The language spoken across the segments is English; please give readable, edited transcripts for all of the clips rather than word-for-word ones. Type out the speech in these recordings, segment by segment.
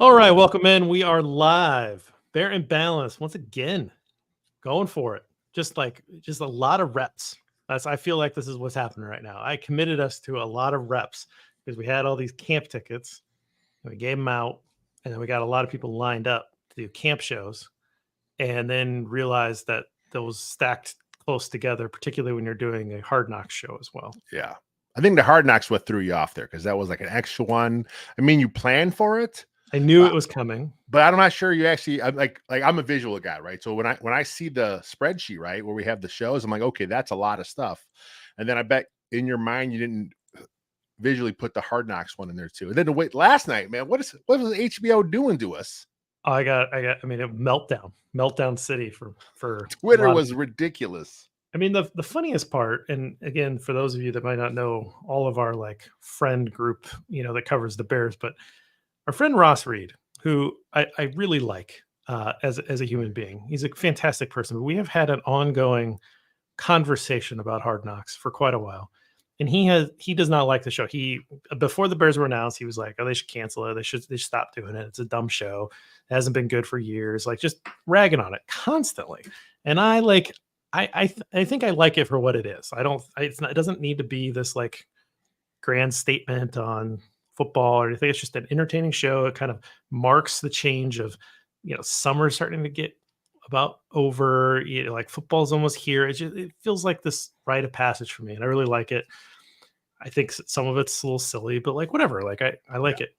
All right, welcome in. We are live, Bear and Balance once again, going for it. Just a lot of reps. I feel like this is what's happening right now. I committed us to a lot of reps because we had all these camp tickets and we gave them out, and then we got a lot of people lined up to do camp shows, and then realized that those stacked close together, particularly when you're doing a Hard Knocks show as well. Yeah. I think the Hard Knocks what threw you off there because that was like an extra one. I mean, you planned for it. I knew it was coming, but I'm not sure you actually. I'm like I'm a visual guy, right? So when I see the spreadsheet, right, where we have the shows, I'm like, okay, that's a lot of stuff. And then I bet in your mind you didn't visually put the Hard Knocks one in there too. And then last night, man, what was HBO doing to us? I mean, meltdown city for Twitter was ridiculous. I mean, the funniest part, and again, for those of you that might not know all of our like friend group, that covers the Bears, but our friend Ross Reed, who I really like as a human being, he's a fantastic person. But we have had an ongoing conversation about Hard Knocks for quite a while, and he does not like the show. Before the Bears were announced, he was like, "Oh, they should cancel it. They should stop doing it. It's a dumb show. It hasn't been good for years." Like just ragging on it constantly, and I think I like it for what it is. It doesn't need to be this like grand statement on football or anything. It's just an entertaining show. It kind of marks the change of, summer starting to get about over, like football's almost here. It feels like this rite of passage for me. And I really like it. I think some of it's a little silly, but like, whatever, like I like it.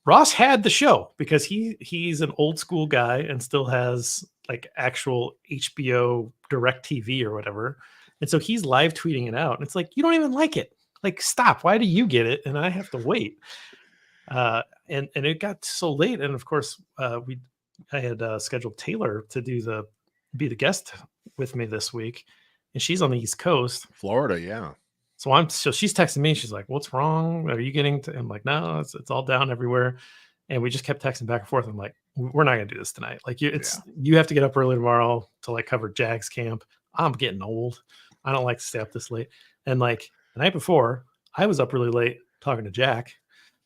Ross had the show because he's an old school guy and still has like actual HBO direct TV or whatever. And so he's live tweeting it out. And it's like, you don't even like it. Like, stop. Why do you get it? And I have to wait. And it got so late. And of course, I had scheduled Taylor to be the guest with me this week. And she's on the East Coast. Florida, yeah. So she's texting me. She's like, "What's wrong? Are you getting to?" I'm like, "No, it's all down everywhere." And we just kept texting back and forth. I'm like, "We're not gonna do this tonight. Like, you have to get up early tomorrow to like cover Jags camp. I'm getting old. I don't like to stay up this late." And like the night before, I was up really late talking to Jack.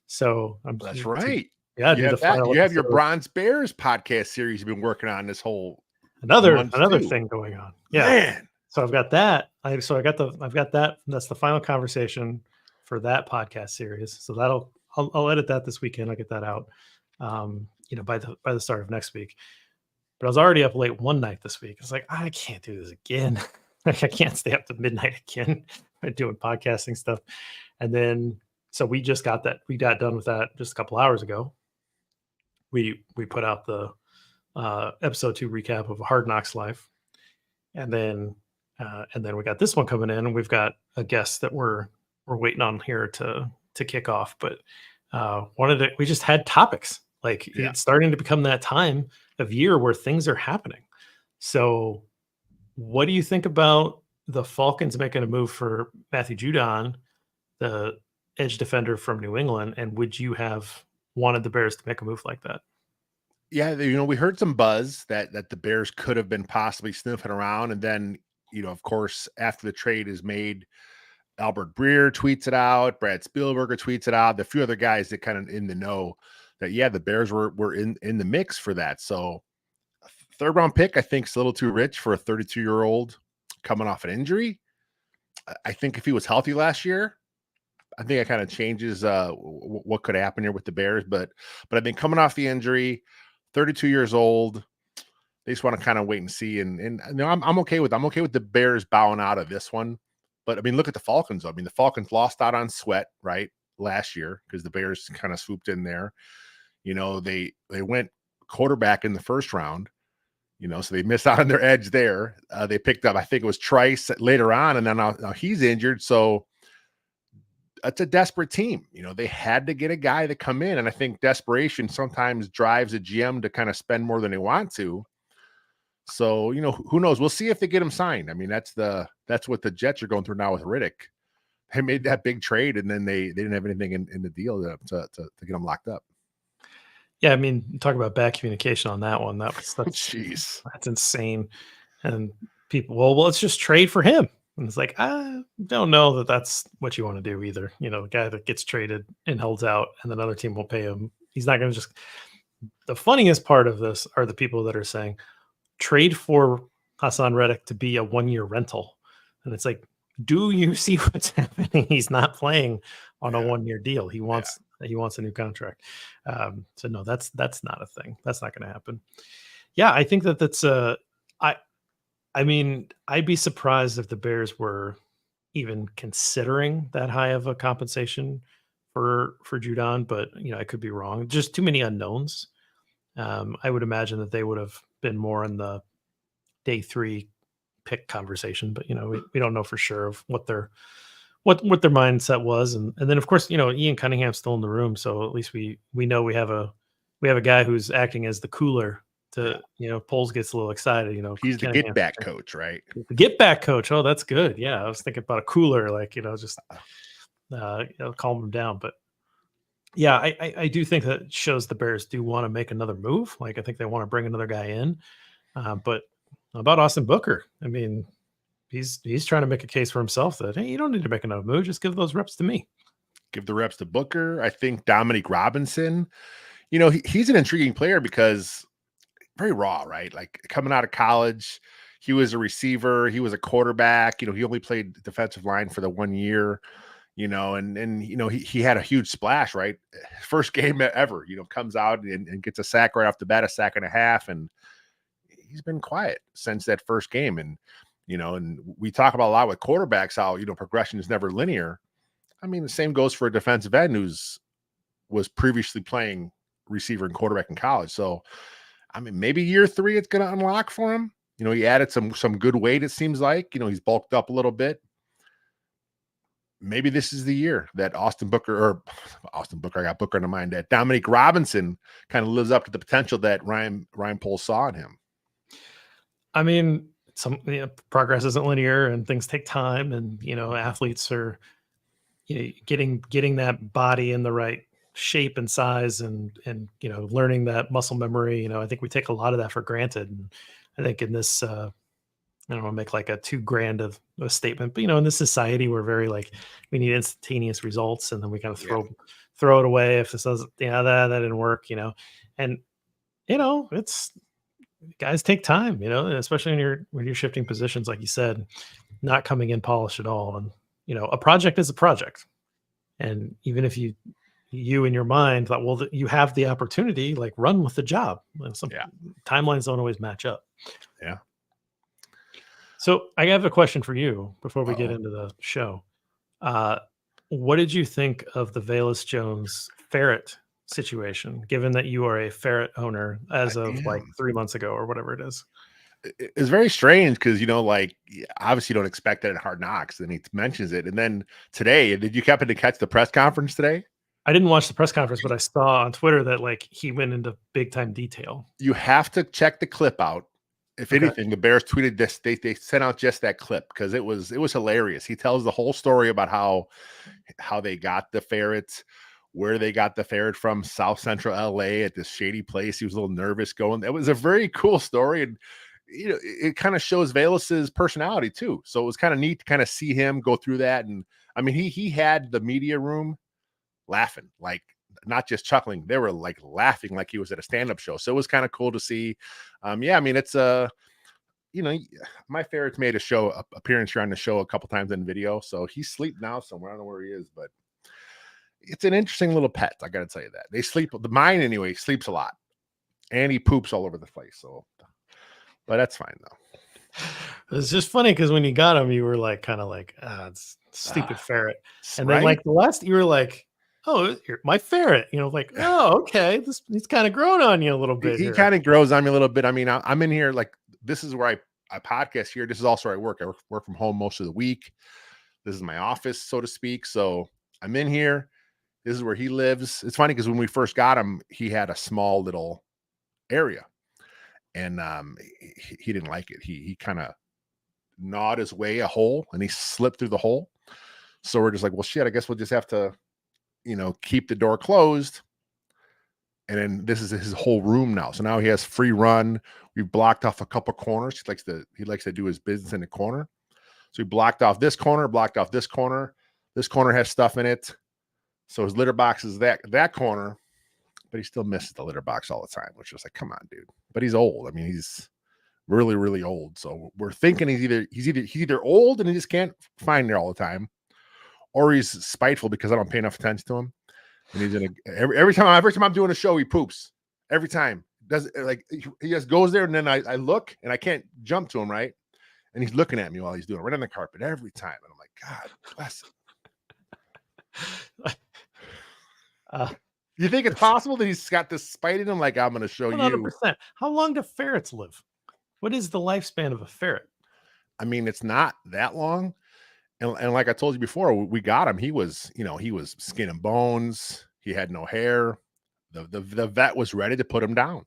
So that's right. Yeah, you have your Bronze Bears podcast series you've been working on this whole another thing going on. Yeah. Man. So I've got that. I've got that. That's the final conversation for that podcast series. So I'll edit that this weekend. I'll get that out, by the start of next week. But I was already up late one night this week. It's like, I can't do this again. Like I can't stay up to midnight again doing podcasting stuff. And then, so we got done with that just a couple hours ago. We put out the episode 2 recap of Hard Knocks Live. And then we got this one coming in, and we've got a guest that we're waiting on here to kick off. But we just had topics. Like It's starting to become that time of year where things are happening. So what do you think about the Falcons making a move for Matthew Judon, the edge defender from New England? And would you have wanted the Bears to make a move like that? Yeah, we heard some buzz that the Bears could have been possibly sniffing around. And then, of course, after the trade is made, Albert Breer tweets it out. Brad Spielberger tweets it out. The few other guys that kind of in the know that, the Bears were in the mix for that. So third round pick, I think, is a little too rich for a 32-year-old coming off an injury. I think if he was healthy last year, I think it kind of changes what could happen here with the Bears. But I think coming off the injury, 32 years old, they just want to kind of wait and see. And I'm okay with the Bears bowing out of this one. But I mean, look at the Falcons. I mean, the Falcons lost out on Sweat right last year because the Bears kind of swooped in there. They went quarterback in the first round. So they missed out on their edge there. They picked up, I think it was Trice later on, and then now he's injured. So it's a desperate team. They had to get a guy to come in, and I think desperation sometimes drives a GM to kind of spend more than they want to. So, who knows? We'll see if they get him signed. I mean, that's what the Jets are going through now with Riddick. They made that big trade, and then they didn't have anything in the deal to get him locked up. Yeah, I mean, talk about bad communication on that one. That's jeez, that's insane. And people, well, let's just trade for him. And it's like, I don't know that that's what you want to do either. A guy that gets traded and holds out, and another team will pay him. He's not going to just The funniest part of this are the people that are saying trade for Hassan Reddick to be a 1-year rental. And it's like, do you see what's happening? He's not playing on a Yeah, 1-year deal. yeah. He wants a new contract. So no, that's not a thing. That's not going to happen. Yeah, I think that that's I I mean, I'd be surprised if the Bears were even considering that high of a compensation for Judon, but I could be wrong. Just too many unknowns. I would imagine that they would have been more in the day 3 pick conversation, but we don't know for sure of what their mindset was. And then of course, Ian Cunningham's still in the room, so at least we know we have a guy who's acting as the cooler Yeah. to, Poles gets a little excited, He's the get Cunningham, back coach, right? the get back coach. Oh, that's good. Yeah, I was thinking about a cooler, like, just calm him down. But yeah, I do think that shows the Bears do want to make another move. Like, I think they want to bring another guy in. But about Austin Booker, I mean, he's trying to make a case for himself that, hey, you don't need to make another move. Just give those reps to me. Give the reps to Booker. I think Dominique Robinson, he's an intriguing player because very raw, right? Like coming out of college, he was a receiver, he was a quarterback. He only played defensive line for the 1 year. He had a huge splash, right? First game ever. Comes out and gets a sack right off the bat, a sack and a half, and he's been quiet since that first game. And we talk about a lot with quarterbacks how progression is never linear. I mean, the same goes for a defensive end was previously playing receiver and quarterback in college. So, I mean, maybe year 3 it's going to unlock for him. He added some good weight. It seems like he's bulked up a little bit. Maybe this is the year that I got Booker in mind, that Dominique Robinson kind of lives up to the potential that Ryan Poles saw in him. I mean, some progress isn't linear and things take time, and athletes are getting that body in the right shape and size, and learning that muscle memory. I think we take a lot of that for granted. And I think in this I don't want to make like a too grand of a statement, but in this society, we're very like, we need instantaneous results, and then we kind of throw it away if this doesn't, that didn't work, and it's, guys take time, especially when you're shifting positions, like you said, not coming in polished at all. And a project is a project, and even if you in your mind thought, well, you have the opportunity, like, run with the job. And some timelines don't always match up. Yeah. So I have a question for you before we get into the show. What did you think of the Velus Jones ferret situation, given that you are a ferret owner as of like 3 months ago or whatever it is? It's very strange because, like, obviously you don't expect that in Hard Knocks. And he mentions it. And then today, did you happen to catch the press conference today? I didn't watch the press conference, but I saw on Twitter that like he went into big time detail. You have to check the clip out. If anything, the Bears tweeted this. They sent out just that clip because it was hilarious. He tells the whole story about how they got the ferrets, where they got the ferret from, South Central LA at this shady place. He was a little nervous going. It was a very cool story, and it kind of shows Velas's personality too. So it was kind of neat to kind of see him go through that. And I mean, he had the media room laughing, like, not just chuckling, they were like laughing like he was at a stand-up show. So it was kind of cool to see. I mean, it's my ferret's made a appearance here on the show a couple times in video. So he's asleep now somewhere. I don't know where he is, but it's an interesting little pet. I got to tell you that. They sleep, mine anyway, sleeps a lot, and he poops all over the place. So, but that's fine though. It's just funny because when you got him, you were like, kind of like, it's stupid ferret. And then like the last, you were like, oh, my ferret, like, oh, okay, he's kind of growing on you a little bit. He kind of grows on me a little bit. I mean, I'm in here, like, this is where I podcast here. This is also where I work. I work from home most of the week. This is my office, so to speak. So I'm in here. This is where he lives. It's funny because when we first got him, he had a small little area, and he didn't like it. He kind of gnawed his way a hole, and he slipped through the hole. So we're just like, well, shit, I guess we'll just have to, keep the door closed. And then this is his whole room now. So now he has free run. We blocked off a couple corners. He likes to do his business in the corner. So we blocked off this corner, blocked off this corner. This corner has stuff in it. So his litter box is that corner. but he still misses the litter box all the time, which is like, come on, dude. But he's old. I mean, he's really, really old. So we're thinking he's either old and he just can't find there all the time, or he's spiteful because I don't pay enough attention to him. And he's in a every time I'm doing a show, he poops every time. Does like he just goes there, and then I look and I can't jump to him, right? And he's looking at me while he's doing it right on the carpet every time. And I'm like, God bless him. You think it's possible that he's got this spite in him? Like, I'm going to show 100%. You. How long do ferrets live? What is the lifespan of a ferret? I mean, it's not that long. And like I told you before, we got him. He was skin and bones. He had no hair. The vet was ready to put him down.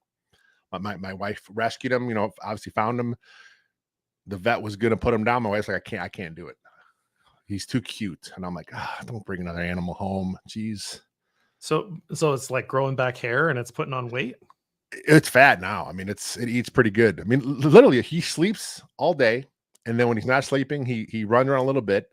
My wife rescued him, obviously found him. The vet was going to put him down. My wife's like, I can't do it. He's too cute. And I'm like, don't bring another animal home. Jeez. So it's like growing back hair and it's putting on weight. It's fat now. I mean, it eats pretty good. I mean, literally he sleeps all day. And then when he's not sleeping, he runs around a little bit,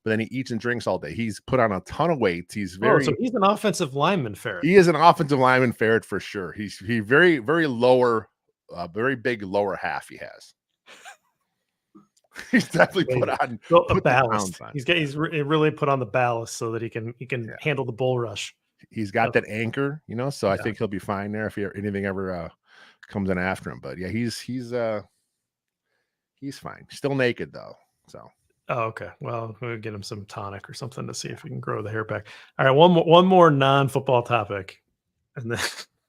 but then he eats and drinks all day. He's put on a ton of weight. He's so he's an offensive lineman ferret. He is an offensive lineman ferret for sure. He's very, very lower, very big lower half he has. He's definitely put on a ballast. He's really put on the ballast so that he can handle the bull rush. He's got that anchor, so I think he'll be fine there if anything ever comes in after him. But yeah, he's fine. Still naked though. So. Oh, okay. Well, we'll get him some tonic or something to see if he can grow the hair back. All right, one more non-football topic, and then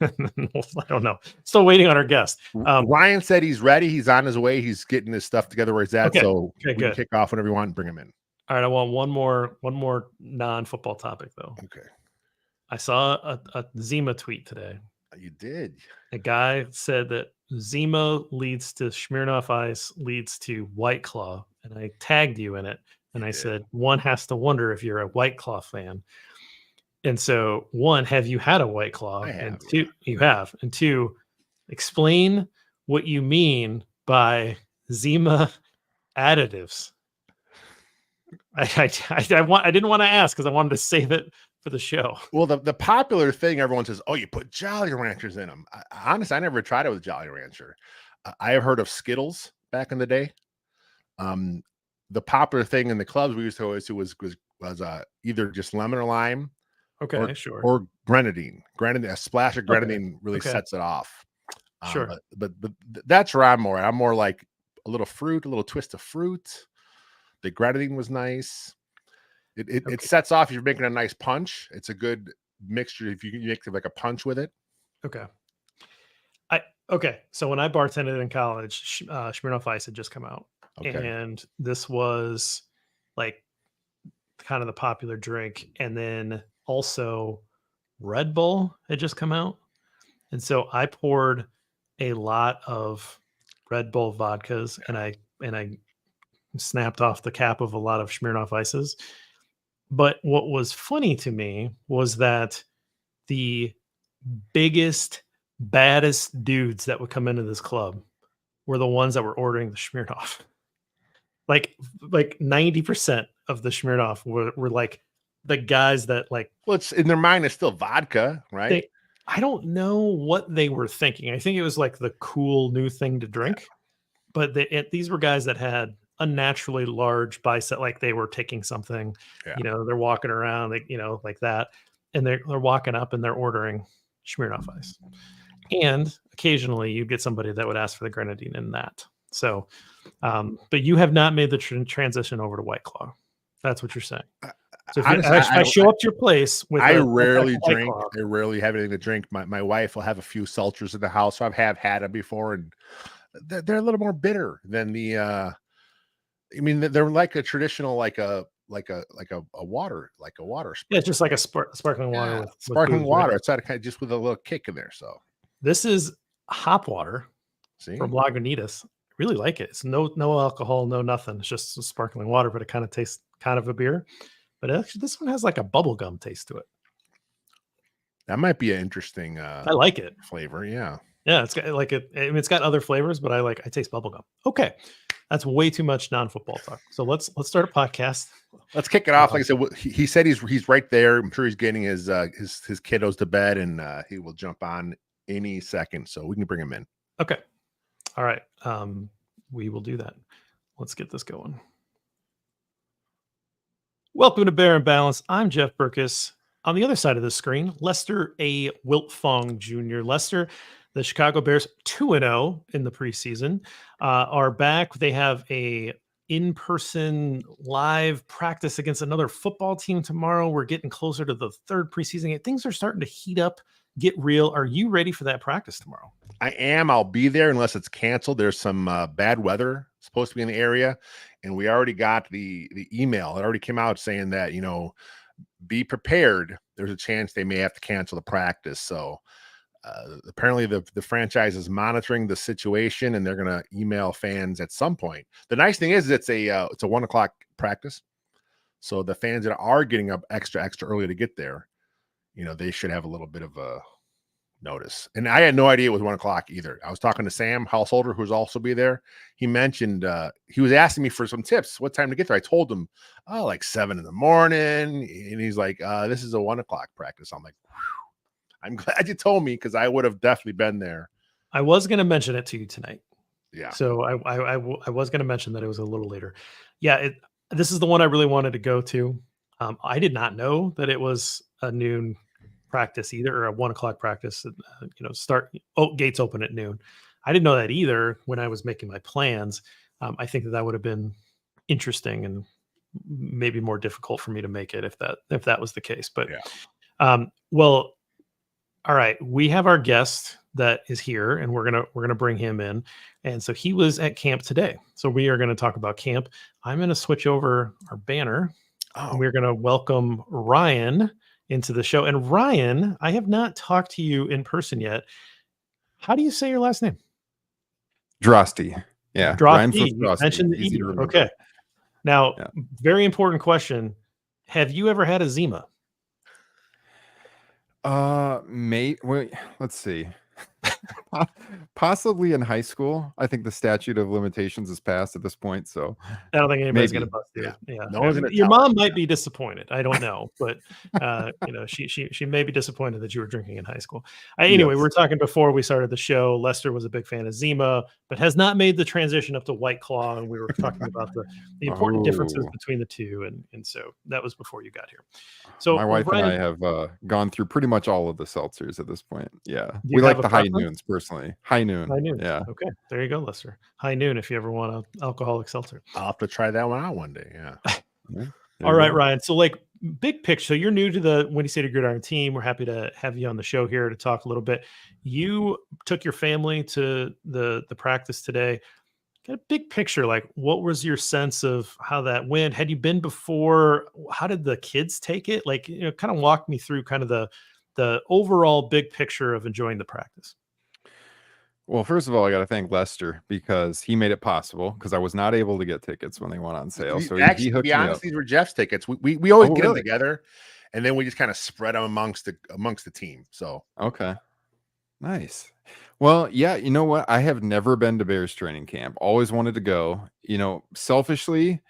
I don't know. Still waiting on our guest. Ryan said he's ready. He's on his way. He's getting his stuff together where he's at. Okay. So we can kick off whenever you want and bring him in. All right. I want one more non-football topic though. Okay. I saw a Zima tweet today. You did. A guy said that Zima leads to Smirnoff Ice leads to White Claw, and I tagged you in it. And I said, one has to wonder if you're a White Claw fan. And so, one, have you had a White Claw? And two, you have. And two, explain what you mean by Zima additives. I didn't want to ask because I wanted to save it for the show. Well, the popular thing, everyone says, oh, you put Jolly Ranchers in them. Honestly, I never tried it with Jolly Rancher. I have heard of Skittles back in the day. The popular thing in the clubs we used to always do was either just lemon or lime. Okay, sure. Or grenadine. A splash of grenadine really sets it off. Sure. But that's where I'm more. I'm more like a little fruit, a little twist of fruit. The grenadine was nice. It sets off if you're making a nice punch. It's a good mixture if you make like a punch with it. Okay. So when I bartended in college, Smirnoff Ice had just come out. Okay. And this was like kind of the popular drink. And then also Red Bull had just come out. And so I poured a lot of Red Bull vodkas and I snapped off the cap of a lot of Smirnoff Ices. But what was funny to me was that the biggest, baddest dudes that would come into this club were the ones that were ordering the Smirnoff. Like 90% of the Smirnoff were like the guys that like. Well, it's in their mind, it's still vodka, right? I don't know what they were thinking. I think it was like the cool new thing to drink. But these were guys that had unnaturally large bicep, like they were taking something, they're walking around, like that. And they're walking up and they're ordering Smirnoff Ice. And occasionally you get somebody that would ask for the grenadine in that. So, but you have not made the transition over to White Claw. That's what you're saying. So if I show up to your place with I rarely drink. I rarely have anything to drink. My wife will have a few seltzers in the house. So I've had them before, and they're a little more bitter than the I mean, they're like a traditional, like a water, Yeah, just like a sparkling water. With sparkling booze, water. Right? It's kind of just with a little kick in there. So this is hop water from Lagunitas. I really like it. It's no alcohol, no nothing. It's just sparkling water, but it kind of tastes kind of a beer. But actually, this one has like a bubblegum taste to it. That might be an interesting. I like it flavor. Yeah. Yeah, it's got like it. I mean, it's got other flavors, but I taste bubblegum. Okay. That's way too much non-football talk. So let's start a podcast. Let's kick it off. Like I said, he said he's right there. I'm sure he's getting his kiddos to bed, and he will jump on any second, so we can bring him in. Okay. All right. We will do that. Let's get this going. Welcome to Bear and Balance. I'm Jeff Burkus. On the other side of the screen, Lester A. Wiltfong Jr. Lester, the Chicago Bears 2-0 in the preseason, are back. They have a in-person live practice against another football team tomorrow. We're getting closer to the third preseason game. Things are starting to heat up, get real. Are you ready for that practice tomorrow? I am. I'll be there unless it's canceled. There's some bad weather supposed to be in the area, and we already got the email. It already came out saying that, be prepared. There's a chance they may have to cancel the practice. So apparently the franchise is monitoring the situation, and they're going to email fans at some point. The nice thing is it's a 1 o'clock practice. So the fans that are getting up extra early to get there, they should have a little bit of a notice. And I had no idea it was 1 o'clock either. I was talking to Sam Householder, who's also be there. He mentioned he was asking me for some tips, what time to get there. I told him, like 7 a.m. And he's like, this is a 1 o'clock practice. I'm like, I'm glad you told me, because I would have definitely been there. I was going to mention it to you tonight. Yeah. So I was going to mention that it was a little later. Yeah. This is the one I really wanted to go to. I did not know that it was a noon practice either, or a 1 o'clock practice. Gates open at noon. I didn't know that either when I was making my plans. I think that would have been interesting and maybe more difficult for me to make it if that was the case. But yeah. Well, all right, we have our guest that is here, and we're gonna bring him in. And so he was at camp today. So we are going to talk about camp. I'm going to switch over our banner. And we're going to welcome Ryan into the show. And Ryan, I have not talked to you in person yet. How do you say your last name? Droste. Yeah. Ryan Droste. Mentioned the E. Okay. Now, very important question. Have you ever had a Zima? Wait, let's see. Possibly in high school. I think the statute of limitations is passed at this point, so I don't think anybody's going to bust you. Yeah. No one's your mom might be disappointed. I don't know, but she may be disappointed that you were drinking in high school. Anyway, we were talking before we started the show. Lester was a big fan of Zima, but has not made the transition up to White Claw, and we were talking about the important differences between the two, and so that was before you got here. So my wife and I have gone through pretty much all of the seltzers at this point. Yeah, we like the high noons personally. High noon. Yeah. Okay. There you go, Lester. High noon if you ever want an alcoholic seltzer. I'll have to try that one out one day. Yeah. All right, Ryan. So big picture. So you're new to the Windy City Gridiron team. We're happy to have you on the show here to talk a little bit. You took your family to the practice today. Get a big picture. What was your sense of how that went? Had you been before? How did the kids take it? Kind of walk me through kind of the overall big picture of enjoying the practice. Well, first of all, I got to thank Lester, because he made it possible, because I was not able to get tickets when they went on sale. So he hooked me up. These were Jeff's tickets. We always get them together, and then we just kind of spread them amongst the team. So okay, nice. Well, yeah, you know what? I have never been to Bears training camp. Always wanted to go. Selfishly,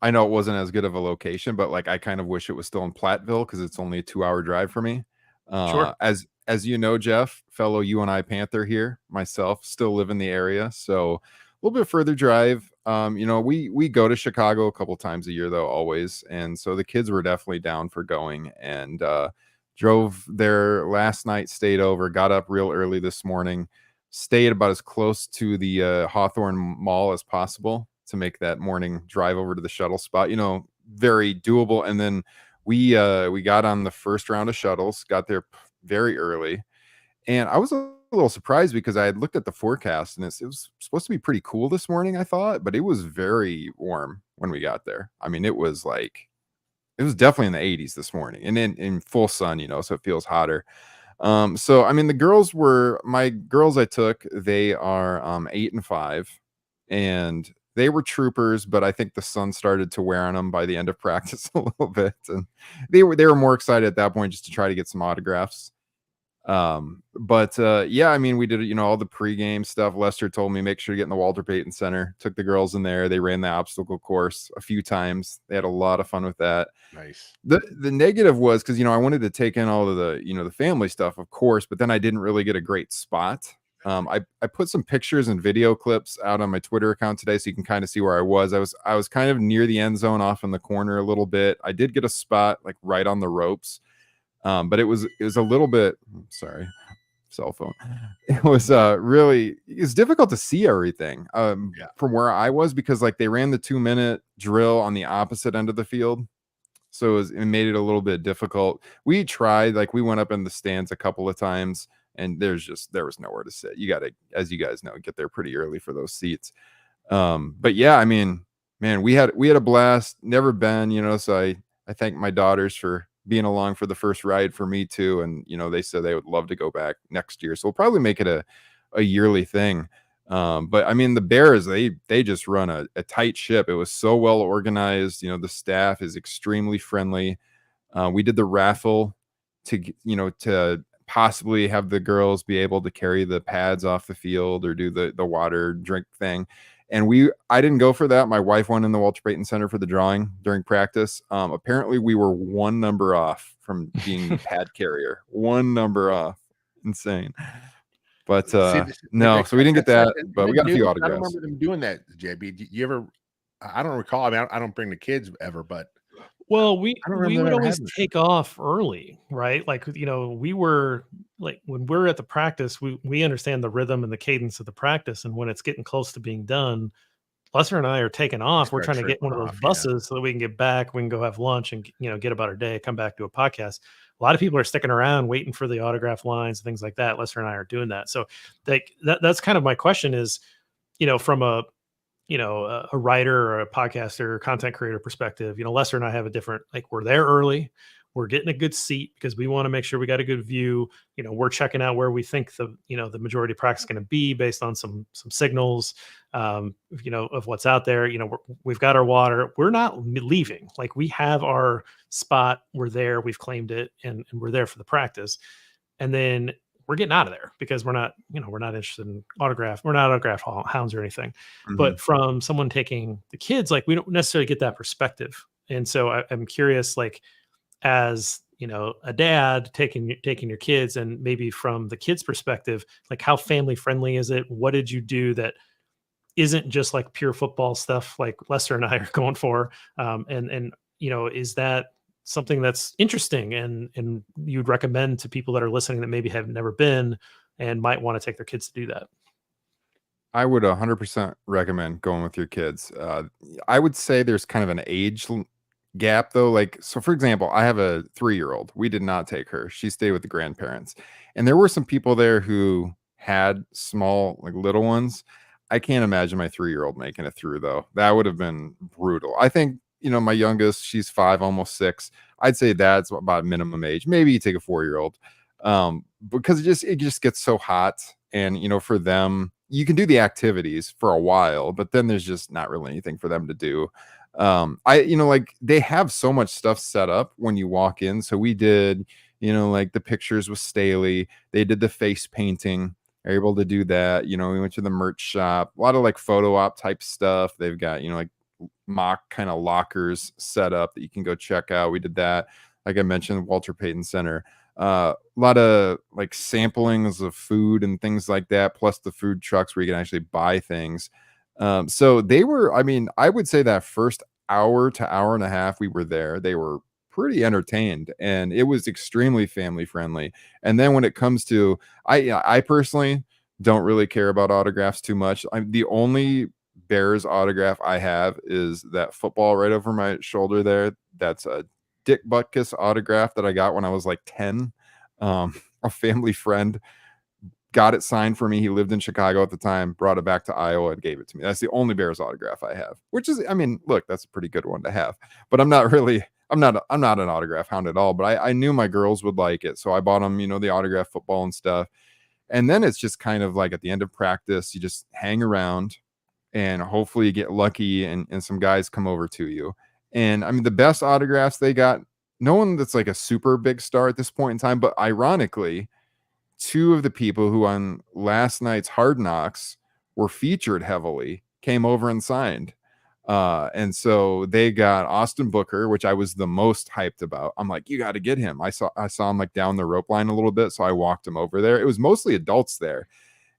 I know it wasn't as good of a location, but I kind of wish it was still in Platteville, because it's only a 2-hour drive for me. Sure. As you know, Jeff, fellow UNI Panther here, myself, still live in the area, so a little bit further drive. We go to Chicago a couple times a year, though, always, and so the kids were definitely down for going, and drove there last night, stayed over, got up real early this morning, stayed about as close to the Hawthorne Mall as possible to make that morning drive over to the shuttle spot. Very doable, and then we got on the first round of shuttles, got there very early, and I was a little surprised because I had looked at the forecast, and it was supposed to be pretty cool this morning, I thought, but it was very warm when we got there. I mean, it was definitely in the 80s this morning, and in full sun, so it feels hotter. So I mean, my girls I took, they are 8 and 5, and they were troopers, but I think the sun started to wear on them by the end of practice a little bit, and they were more excited at that point just to try to get some autographs. But yeah, I mean, we did, all the pregame stuff. Lester told me make sure to get in the Walter Payton Center. Took the girls in there. They ran the obstacle course a few times. They had a lot of fun with that. Nice. The negative was because I wanted to take in all of the the family stuff, of course, but then I didn't really get a great spot. I put some pictures and video clips out on my Twitter account today, so you can kind of see where I was. I was kind of near the end zone, off in the corner a little bit. I did get a spot like right on the ropes, but it was a little bit. Sorry, cell phone. It was really, it's difficult to see everything from where I was, because like they ran the 2-minute drill on the opposite end of the field. So it made it a little bit difficult. We tried, like we went up in the stands a couple of times, and there was nowhere to sit. You got to, as you guys know, get there pretty early for those seats. But yeah, I mean, man, we had a blast. Never been, so I thank my daughters for being along for the first ride for me too. And, they said they would love to go back next year. So we'll probably make it a yearly thing. But I mean, the Bears, they just run a tight ship. It was so well organized. The staff is extremely friendly. We did the raffle to possibly have the girls be able to carry the pads off the field or do the water drink thing. And I didn't go for that. My wife went in the Walter Payton Center for the drawing during practice. Apparently we were one number off from being the pad carrier. One number off. Insane. But no, so we didn't get that, but we got a few autographs. I don't remember them doing that, JB. Do you ever? I don't recall. I mean, I don't bring the kids ever, but well, we would always take off early, right? Like, we were like, when we're at the practice, we understand the rhythm and the cadence of the practice, and when it's getting close to being done, Lester and I are taking off. We're trying to get one of those buses so that we can get back. We can go have lunch and get about our day, come back to a podcast. A lot of people are sticking around waiting for the autograph lines and things like that. Lester and I are doing that. So that's kind of my question is, from a writer or a podcaster or content creator perspective, Lester and I have a different, like, we're there early, we're getting a good seat because we want to make sure we got a good view. We're checking out where we think the majority of practice is going to be based on some signals, of what's out there. We've got our water. We're not leaving. Like, we have our spot. We're there. We've claimed it, and we're there for the practice. And then we're getting out of there because we're not interested in autograph. We're not autograph hounds or anything. Mm-hmm. But from someone taking the kids, like, we don't necessarily get that perspective. And so I'm curious, like, as a dad taking your kids, and maybe from the kids' perspective, like, how family friendly is it? What did you do that isn't just like pure football stuff like Lester and I are going for? And is that something that's interesting and you'd recommend to people that are listening that maybe have never been and might want to take their kids to do that? I would 100% recommend going with your kids. I would say there's kind of an age gap though. Like, so for example, I have a 3-year-old. We did not take her. She stayed with the grandparents. And there were some people there who had small, like, little ones. I can't imagine my 3-year-old making it through though. That would have been brutal. I think, my youngest, she's 5, almost 6. I'd say that's about minimum age. Maybe you take a 4-year-old, because it just gets so hot. And, for them, you can do the activities for a while, but then there's just not really anything for them to do. Like, they have so much stuff set up when you walk in. So we did, like the pictures with Staley. They did the face painting. They're able to do that. We went to the merch shop, a lot of like photo op type stuff. They've got, like mock kind of lockers set up that you can go check out. We did that. Like I mentioned, Walter Payton Center. A lot of like samplings of food and things like that, plus the food trucks where you can actually buy things. So they were, I would say that first hour to hour and a half we were there, they were pretty entertained, and it was extremely family friendly. And then when it comes to, I personally don't really care about autographs too much. The only Bears autograph I have is that football right over my shoulder there. That's a Dick Butkus autograph that I got when I was like 10. A family friend got it signed for me. He lived in Chicago at the time, brought it back to Iowa and gave it to me. That's the only Bears autograph I have, which is, look, that's a pretty good one to have, but I'm not an autograph hound at all, but I knew my girls would like it. So I bought them, the autograph football and stuff. And then it's just kind of like at the end of practice, you just hang around and hopefully you get lucky and some guys come over to you. And the best autographs they got, no one that's like a super big star at this point in time, but ironically, two of the people who on last night's Hard Knocks were featured heavily came over and signed. And so they got Austin Booker, which I was the most hyped about. I'm like, you got to get him. I saw him like down the rope line a little bit, so I walked him over there. It was mostly adults there,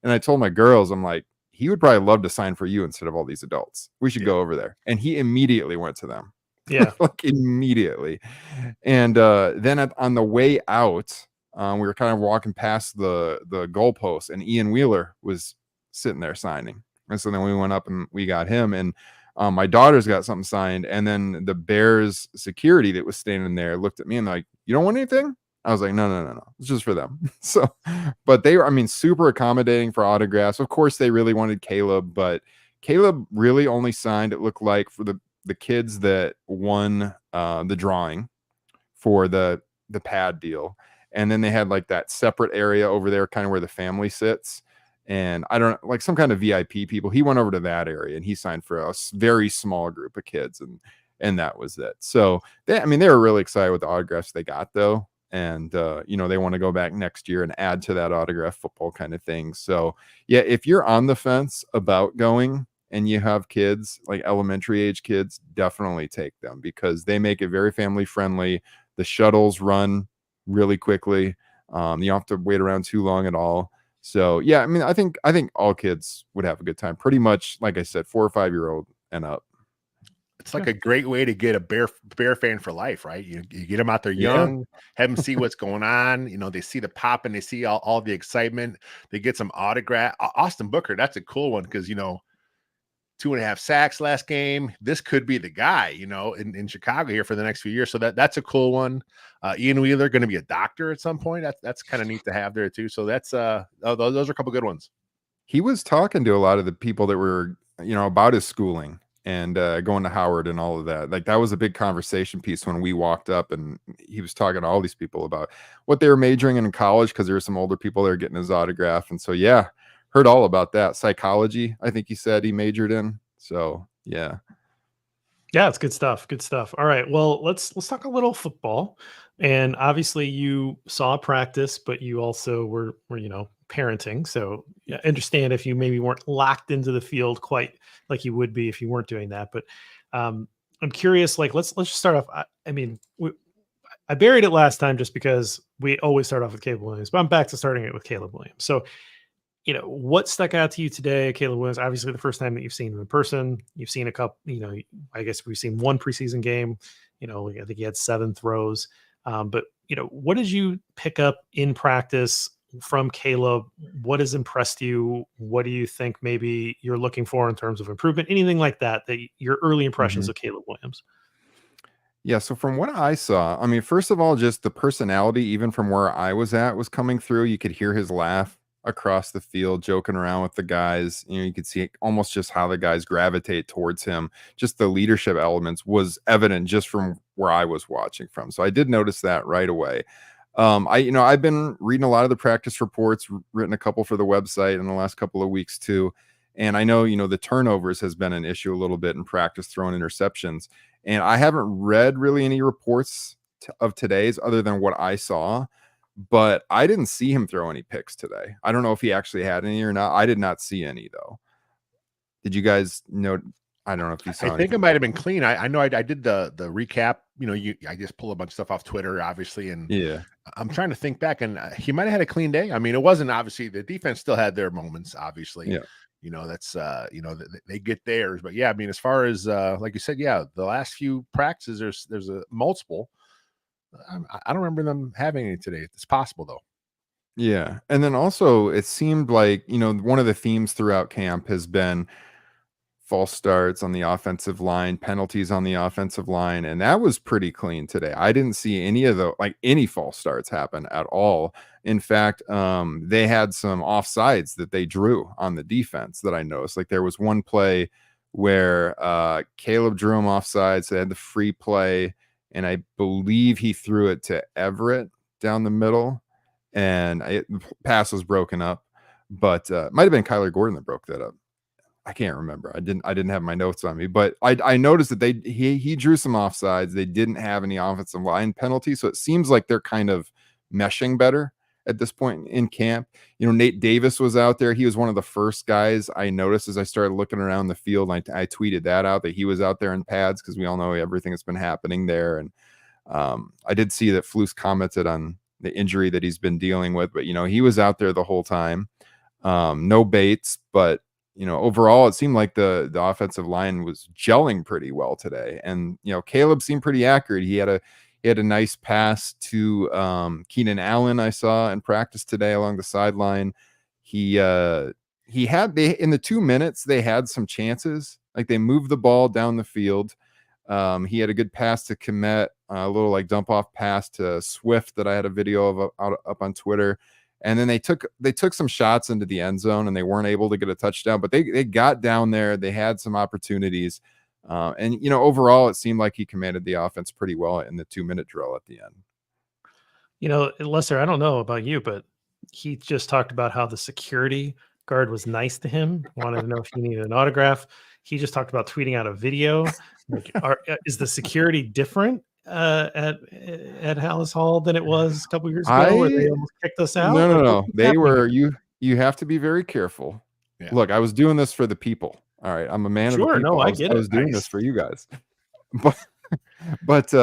and I told my girls, I'm like, he would probably love to sign for you instead of all these adults. We should go over there. And he immediately went to them. Yeah. Like immediately. And then on the way out, we were kind of walking past the goalpost, and Ian Wheeler was sitting there signing. And so then we went up and we got him. And my daughter's got something signed. And then the Bears security that was standing there looked at me and like, you don't want anything? I was like, no. It's just for them. So, but they were, I mean, super accommodating for autographs. Of course, they really wanted Caleb, but Caleb really only signed, it looked like, for the kids that won the drawing for the pad deal. And then they had like that separate area over there, kind of where the family sits. And I don't like some kind of VIP people. He went over to that area and he signed for a very small group of kids. And that was it. So they were really excited with the autographs they got though. And, they want to go back next year and add to that autograph football kind of thing. So yeah, if you're on the fence about going and you have kids, like elementary age kids, definitely take them because they make it very family friendly. The shuttles run really quickly. You don't have to wait around too long at all. So yeah, I mean, I think all kids would have a good time. Pretty much, like I said, 4 or 5 year old and up. It's like a great way to get a bear fan for life, right? You get them out there young, have them see what's going on. They see the pop and they see all the excitement. They get some autograph. Austin Booker, that's a cool one because 2.5 sacks last game. This could be the guy, in Chicago here for the next few years. So that's a cool one. Ian Wheeler going to be a doctor at some point. That's kind of neat to have there too. So that's those are a couple good ones. He was talking to a lot of the people that were, about his schooling and going to Howard and all of that. Like that was a big conversation piece when we walked up, and he was talking to all these people about what they were majoring in college because there were some older people that were getting his autograph. And so, yeah, heard all about that. Psychology, I think he said he majored in. So, yeah. Yeah, it's good stuff. Good stuff. All right. Well, let's talk a little football. And obviously you saw practice, but you also were parenting. So yeah, understand if you maybe weren't locked into the field quite like you would be if you weren't doing that. But I'm curious, like, let's just start off. I buried it last time just because we always start off with Caleb Williams, but I'm back to starting it with Caleb Williams. So, what stuck out to you today? Caleb Williams, obviously the first time that you've seen him in person. You've seen a couple, I guess we've seen one preseason game. I think he had 7 throws. But what did you pick up in practice from Caleb? What has impressed you? What do you think maybe you're looking for in terms of improvement? Anything like that your early impressions of Caleb Williams? Yeah, so from what I saw, I mean, first of all, just the personality, even from where I was at, was coming through. You could hear his laugh across the field, joking around with the guys. You could see almost just how the guys gravitate towards him. Just the leadership elements was evident just from where I was watching from. So I did notice that right away. I've been reading a lot of the practice reports, written a couple for the website in the last couple of weeks too. And I know, the turnovers has been an issue a little bit in practice, throwing interceptions. And I haven't read really any reports of today's other than what I saw, but I didn't see him throw any picks today. I don't know if he actually had any or not. I did not see any though. Did you guys know? I don't know if you saw. I think it might have been clean. I know I did the recap. I just pull a bunch of stuff off Twitter, obviously, and yeah, I'm trying to think back, and he might have had a clean day. I mean, it wasn't obviously the defense still had their moments, obviously. Yeah. That's they get theirs, but yeah, I mean, as far as like you said, yeah, the last few practices, there's a multiple. I don't remember them having any today. It's possible though. Yeah, and then also it seemed like one of the themes throughout camp has been false starts on the offensive line, penalties on the offensive line, and that was pretty clean today. I didn't see any false starts happen at all. In fact, they had some offsides that they drew on the defense that I noticed. Like there was one play where Caleb drew him offsides. So they had the free play, and I believe he threw it to Everett down the middle, and the pass was broken up. But it might have been Kyler Gordon that broke that up. I can't remember. I didn't have my notes on me, but I noticed that he drew some offsides. They didn't have any offensive line penalties, so it seems like they're kind of meshing better. at this point in camp. You know, Nate Davis was out there. He was one of the first guys I noticed as I started looking around the field. I tweeted that out, that he was out there in pads, because we all know everything that's been happening there. And I did see that Flus commented on the injury that he's been dealing with, but, you know, he was out there the whole time. No Bates, but, you know, overall it seemed like the offensive line was gelling pretty well today. And, you know, Caleb seemed pretty accurate. He had a nice pass to Keenan Allen, I saw in practice today along the sideline. He had in the 2 minutes they had some chances. Like, they moved the ball down the field. He had a good pass to Komet, a little like dump off pass to Swift that I had a video of up on Twitter. And then they took some shots into the end zone and they weren't able to get a touchdown, but they got down there. They had some opportunities. And, you know, overall, it seemed like he commanded the offense pretty well in the 2-minute drill at the end. You know, Lester, I don't know about you, but he just talked about how the security guard was nice to him, wanted to know if he needed an autograph. He just talked about tweeting out a video. Like, is the security different at Halas Hall than it was a couple years ago, where they almost kicked us out? No. They were you have to be very careful. Yeah. Look, I was doing this for the people. All right, I'm a man of the people. No, I get it. I was doing this for you guys, but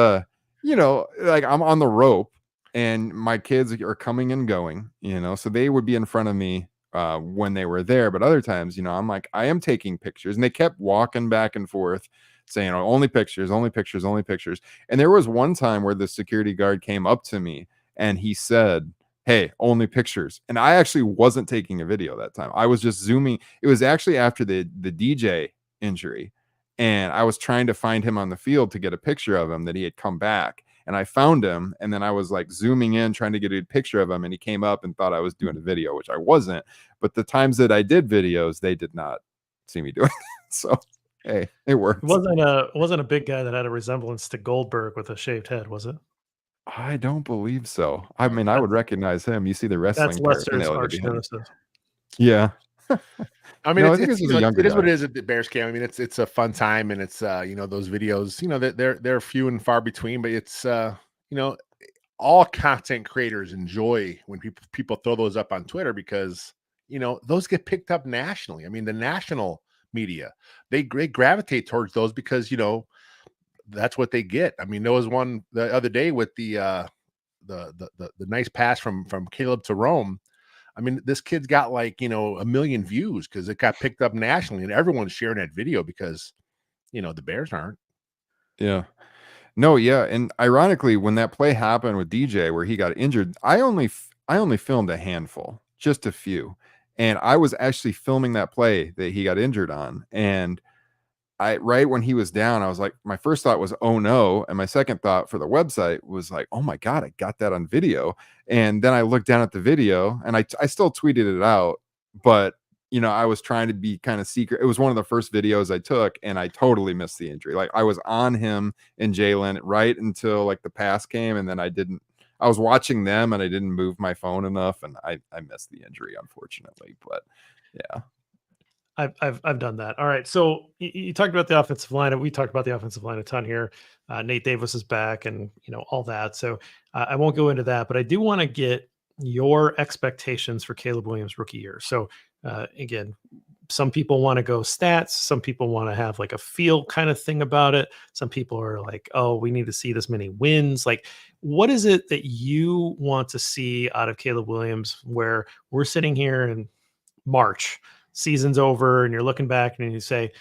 you know, like, I'm on the rope, and my kids are coming and going. You know, so they would be in front of me when they were there, but other times, you know, I'm like, I am taking pictures, and they kept walking back and forth saying, oh, only pictures, only pictures, only pictures. And there was one time where the security guard came up to me and he said, hey, only pictures. And I actually wasn't taking a video that time. I was just zooming. It was actually after the DJ injury, and I was trying to find him on the field to get a picture of him, that he had come back. And I found him, and then I was like zooming in, trying to get a picture of him, and he came up and thought I was doing a video, which I wasn't. But the times that I did videos, they did not see me doing it. So, hey, it worked. It wasn't a big guy that had a resemblance to Goldberg with a shaved head, was it? I don't believe so. I mean, I would recognize him. You see the wrestling. That's Lester's arch nemesis. Yeah. I mean, it is what it is at the Bears camp. I mean, it's a fun time, and it's you know, those videos, you know, they're few and far between, but it's you know, all content creators enjoy when people throw those up on Twitter, because, you know, those get picked up nationally. I mean, the national media, they gravitate towards those because, you know, that's what they get. I mean, there was one the other day with the nice pass from Caleb to Rome. I mean, this kid's got, like, you know, 1 million views because it got picked up nationally, and everyone's sharing that video because, you know, the Bears aren't. Yeah. No, yeah. And ironically, when that play happened with DJ where he got injured, I only filmed a handful, just a few. And I was actually filming that play that he got injured on. And right when he was down, I was like, my first thought was, oh no. And my second thought for the website was like, oh my God, I got that on video. And then I looked down at the video, and I still tweeted it out, but, you know, I was trying to be kind of secret. It was one of the first videos I took, and I totally missed the injury. Like, I was on him and Jalen right until, like, the pass came, and then I was watching them, and I didn't move my phone enough, and I missed the injury, unfortunately. But yeah. I've done that. All right. So you talked about the offensive line, and we talked about the offensive line a ton here. Nate Davis is back, and, you know, all that. So I won't go into that, but I do want to get your expectations for Caleb Williams' rookie year. So again, some people want to go stats. Some people want to have like a feel kind of thing about it. Some people are like, oh, we need to see this many wins. Like, what is it that you want to see out of Caleb Williams, where we're sitting here in March, season's over, and you're looking back and you say,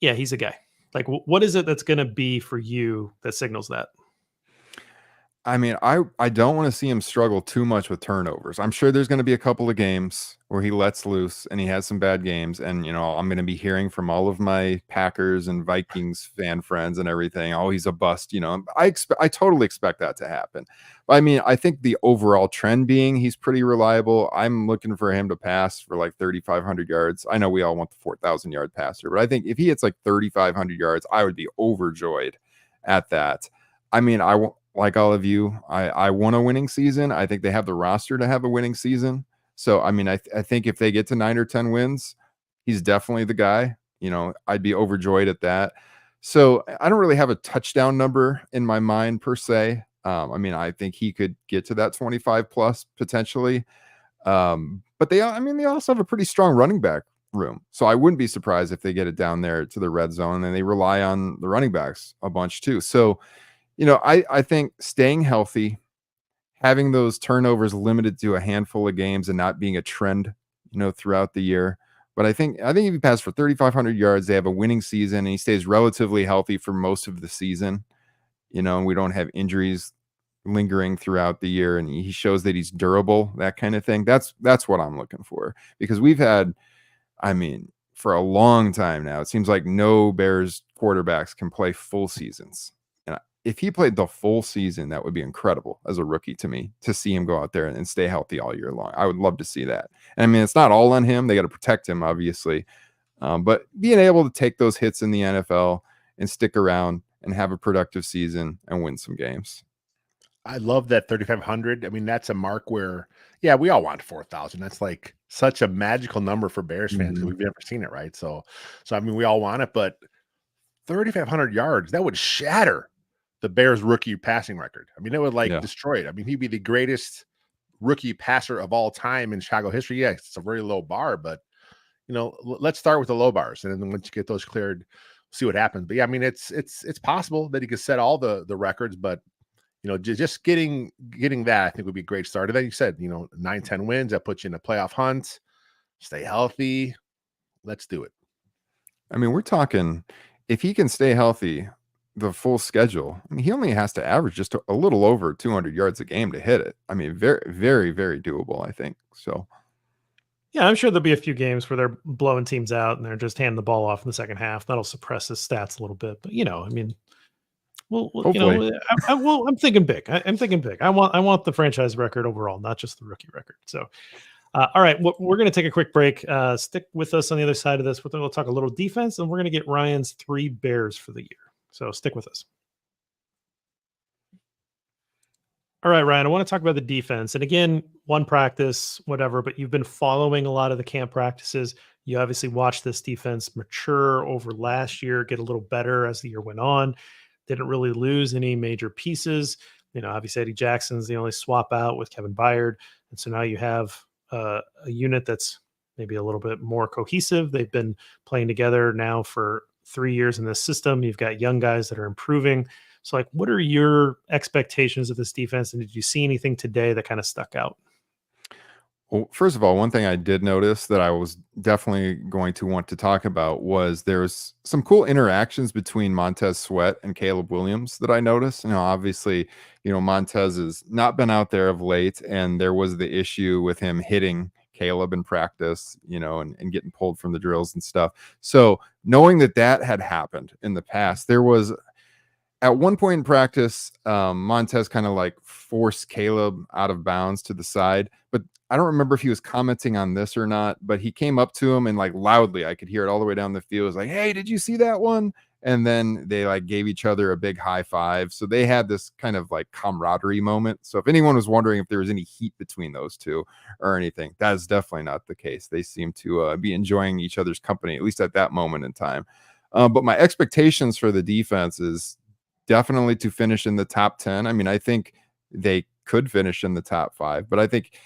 yeah, he's a guy? Like, what is it that's going to be for you that signals that? I mean, I don't want to see him struggle too much with turnovers. I'm sure there's going to be a couple of games where he lets loose and he has some bad games. And, you know, I'm going to be hearing from all of my Packers and Vikings fan friends and everything, oh, he's a bust. You know, I totally expect that to happen. But I mean, I think the overall trend being he's pretty reliable. I'm looking for him to pass for like 3,500 yards. I know we all want the 4,000 yard passer, but I think if he hits like 3,500 yards, I would be overjoyed at that. I mean, like all of you, I want a winning season. I think they have the roster to have a winning season. So, I mean, I think if they get to 9 or 10 wins, he's definitely the guy. You know, I'd be overjoyed at that. So I don't really have a touchdown number in my mind per se. I mean, I think he could get to that 25 plus potentially. But they also have a pretty strong running back room. So I wouldn't be surprised if they get it down there to the red zone, and they rely on the running backs a bunch too. So, I think staying healthy, having those turnovers limited to a handful of games and not being a trend, throughout the year. But I think if he passes for 3,500 yards, they have a winning season, and he stays relatively healthy for most of the season, and we don't have injuries lingering throughout the year, and he shows that he's durable, that kind of thing. That's what I'm looking for, because we've had, for a long time now, it seems like no Bears quarterbacks can play full seasons. And if he played the full season, that would be incredible as a rookie to me, to see him go out there and stay healthy all year long. I would love to see that. And it's not all on him. They got to protect him, obviously. But being able to take those hits in the NFL and stick around and have a productive season and win some games. I love that 3,500. That's a mark where, yeah, we all want 4,000. That's like such a magical number for Bears fans, because we've never seen it, right? So we all want it, but 3,500 yards, that would shatter the Bears rookie passing record. It would destroy it. He'd be the greatest rookie passer of all time in Chicago history. Yeah, it's a very low bar, but let's start with the low bars, and then once you get those cleared, see what happens. But yeah, it's possible that he could set all the records, but just getting that, I think, would be a great start. And then you said, 9-10 wins, that puts you in a playoff hunt. Stay healthy. Let's do it. We're talking, if he can stay healthy, the full schedule, he only has to average just a little over 200 yards a game to hit it. Very, very, very doable, I think. So, yeah, I'm sure there'll be a few games where they're blowing teams out and they're just handing the ball off in the second half. That'll suppress his stats a little bit, but well, hopefully. I'm thinking big. I'm thinking big. I want the franchise record overall, not just the rookie record. So, all right, we're going to take a quick break. Stick with us on the other side of this. We'll talk a little defense, and we're going to get Ryan's 3 Bears for the year. So stick with us. All right, Ryan, I want to talk about the defense. And again, one practice, whatever, but you've been following a lot of the camp practices. You obviously watched this defense mature over last year, get a little better as the year went on. Didn't really lose any major pieces. Obviously Eddie Jackson's the only swap out with Kevin Byard. And so now you have a unit that's maybe a little bit more cohesive. They've been playing together now for 3 years in this system. You've got young guys that are improving. So, what are your expectations of this defense? And did you see anything today that kind of stuck out? Well, first of all, one thing I did notice that I was definitely going to want to talk about was there's some cool interactions between Montez Sweat and Caleb Williams that I noticed. Obviously, Montez has not been out there of late, and there was the issue with him hitting Caleb in practice, and getting pulled from the drills and stuff. So knowing that had happened in the past, there was at one point in practice, Montez kind of forced Caleb out of bounds to the side, but I don't remember if he was commenting on this or not, but he came up to him and loudly, I could hear it all the way down the field. It was like, "Hey, did you see that one?" And then they gave each other a big high five. So they had this kind of camaraderie moment. So if anyone was wondering if there was any heat between those two or anything, that is definitely not the case. They seem to be enjoying each other's company, at least at that moment in time. But my expectations for the defense is definitely to finish in the top 10. I think they could finish in the top 5, but I think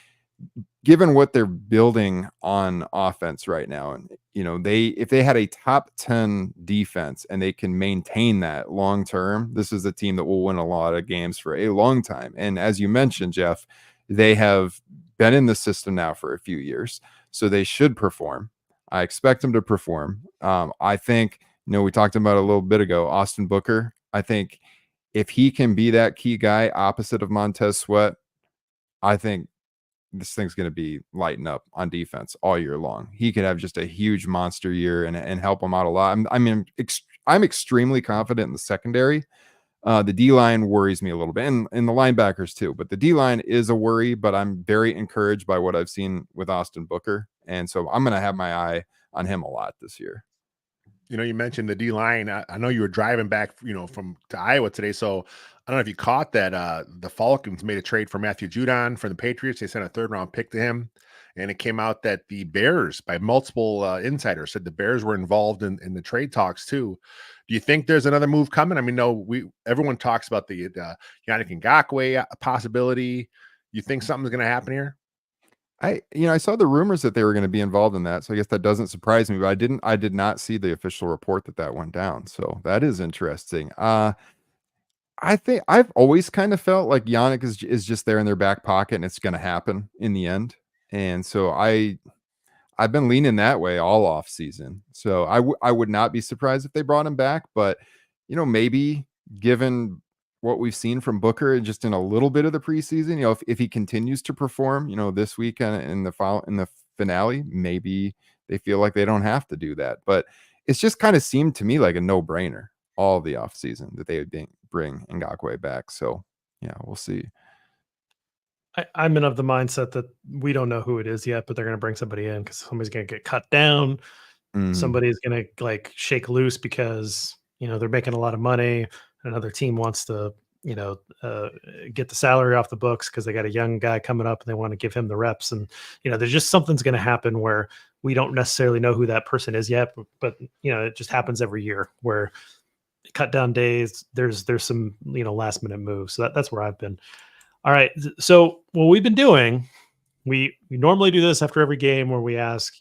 given what they're building on offense right now, and if they had a top 10 defense and they can maintain that long term, this is a team that will win a lot of games for a long time. And as you mentioned, Jeff, they have been in the system now for a few years, so they should perform. I expect them to perform. I think, we talked about it a little bit ago, Austin Booker. I think if he can be that key guy opposite of Montez Sweat, I think this thing's going to be lighting up on defense all year long. He could have just a huge monster year and help him out a lot. I'm extremely confident in the secondary. The D-line worries me a little bit, and the linebackers too. But the D-line is a worry, but I'm very encouraged by what I've seen with Austin Booker. And so I'm going to have my eye on him a lot this year. You mentioned the D-line. I know you were driving back, to Iowa today. So I don't know if you caught that the Falcons made a trade for Matthew Judon from the Patriots. They sent a 3rd-round pick to him. and it came out that the Bears, by multiple insiders, said the Bears were involved in the trade talks too. Do you think there's another move coming? I mean, no, everyone talks about the Yannick Ngakoue possibility. You think something's going to happen here? I saw the rumors that they were going to be involved in that, so I guess that doesn't surprise me. But I did not see the official report that went down. So that is interesting. I think I've always kind of felt like Yannick is just there in their back pocket, and it's going to happen in the end. And so I've been leaning that way all off season. So I would not be surprised if they brought him back, but maybe given what we've seen from Booker just in a little bit of the preseason, if he continues to perform, this weekend in the finale, maybe they feel like they don't have to do that. But it's just kind of seemed to me like a no-brainer all the offseason that they would bring Ngakoue back. So yeah, we'll see. I'm of the mindset that we don't know who it is yet, but they're going to bring somebody in because somebody's going to get cut down. Somebody's going to like shake loose because they're making a lot of money. Another team wants to get the salary off the books because they got a young guy coming up and they want to give him the reps. And there's just something's going to happen where we don't necessarily know who that person is yet, but it just happens every year where cut down days. There's some last minute moves. So that's where I've been. All right. So what we've been doing, we normally do this after every game where we ask,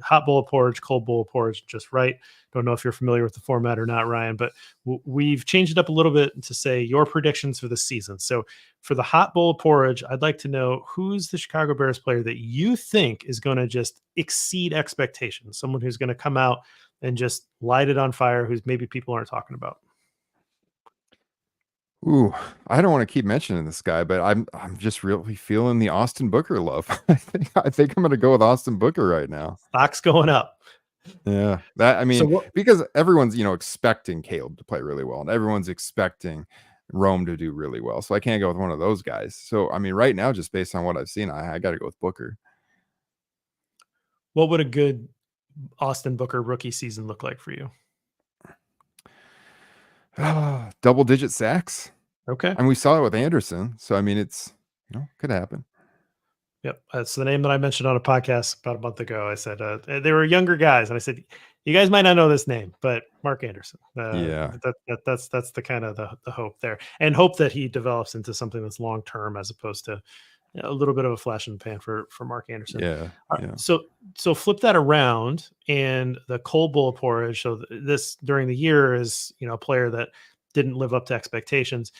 hot bowl of porridge, cold bowl of porridge, just right. Don't know if you're familiar with the format or not, Ryan, but we've changed it up a little bit to say your predictions for the season. So for the hot bowl of porridge, I'd like to know who's the Chicago Bears player that you think is going to just exceed expectations, someone who's going to come out and just light it on fire, who's maybe people aren't talking about. Ooh, I don't want to keep mentioning this guy, but I'm just really feeling the Austin Booker love. I think I'm going to go with Austin Booker right now. Stock's going up. Yeah, because everyone's expecting Caleb to play really well, and everyone's expecting Rome to do really well. So I can't go with one of those guys. So I mean, right now, just based on what I've seen, I got to go with Booker. What would a good Austin Booker rookie season look like for you? Double-digit sacks. Okay. And we saw it with Anderson. So, I mean, it's, could happen. Yep. That's the name that I mentioned on a podcast about a month ago. I said, they were younger guys. And I said, you guys might not know this name, but Mark Anderson. Yeah. That's the kind of the hope there, and hope that he develops into something that's long-term as opposed to a little bit of a flash in the pan for Mark Anderson. Yeah. So flip that around, and the cold bowl of porridge. So this during the year is, a player that didn't live up to expectations.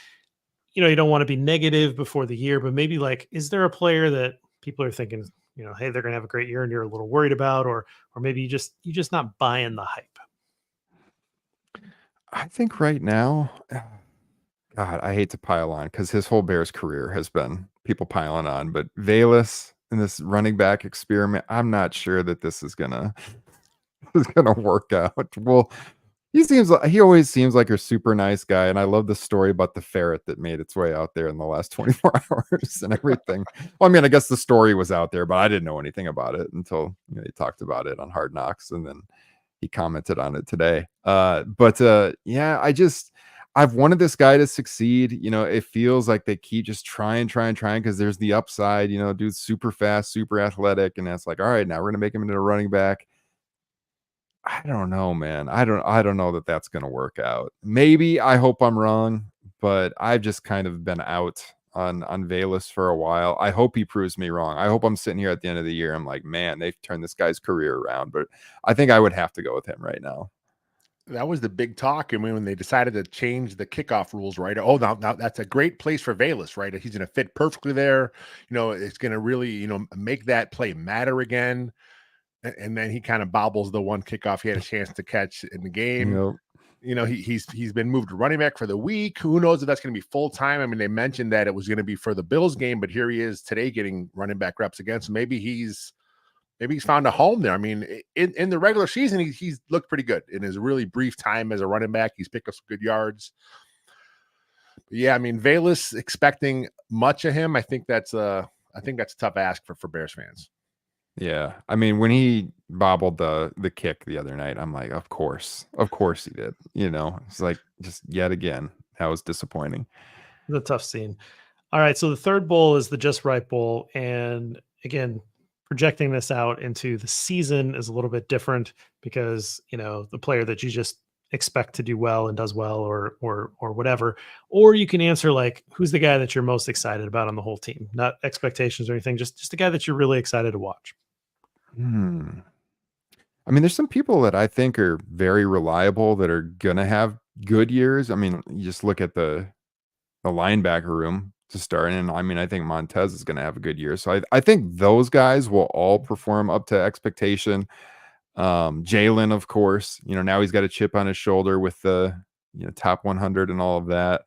You don't want to be negative before the year, but maybe like, is there a player that people are thinking, hey, they're going to have a great year and you're a little worried about, or maybe you just not buying the hype? I think right now, God, I hate to pile on because his whole Bears career has been people piling on, but Halas in this running back experiment, I'm not sure that this is gonna work out. Well, he always seems like a super nice guy, and I love the story about the ferret that made its way out there in the last 24 hours and everything. Well, I mean, I guess the story was out there, but I didn't know anything about it until he talked about it on Hard Knocks, and then he commented on it today. Yeah, I've wanted this guy to succeed. It feels like they keep just trying because there's the upside. Dude's super fast, super athletic, and that's like, all right, now we're gonna make him into a running back. I don't know, man. I don't know that that's gonna work out. Maybe, I hope I'm wrong, but I've just kind of been out on Halas for a while. I hope he proves me wrong. I hope I'm sitting here at the end of the year. I'm like, man, they've turned this guy's career around. But I think I would have to go with him right now. That was the big talk. I mean, when they decided to change the kickoff rules, right? Oh, now that's a great place for Halas, right? He's going to fit perfectly there. It's going to really, make that play matter again. And then he kind of bobbles the one kickoff he had a chance to catch in the game. Yep. He's been moved to running back for the week. Who knows if that's going to be full time? I mean, they mentioned that it was going to be for the Bills game, but here he is today getting running back reps again. So maybe he's found a home there. I mean, in the regular season, he's looked pretty good in his really brief time as a running back. He's picked up some good yards. But yeah, I mean, Halas expecting much of him. I think that's a tough ask for Bears fans. Yeah, I mean, when he bobbled the kick the other night, I'm like, of course he did. It's like just yet again, that was disappointing. The tough scene. All right, so the third bowl is the Just Right Bowl, and again, projecting this out into the season is a little bit different because, the player that you just expect to do well and does well or whatever. Or you can answer like, who's the guy that you're most excited about on the whole team? Not expectations or anything, just a guy that you're really excited to watch. Hmm. I mean, there's some people that I think are very reliable that are gonna have good years. I mean, you just look at the linebacker room to start, and I mean, I think Montez is gonna have a good year. So I think those guys will all perform up to expectation. Jalen, of course, now he's got a chip on his shoulder with the top 100 and all of that.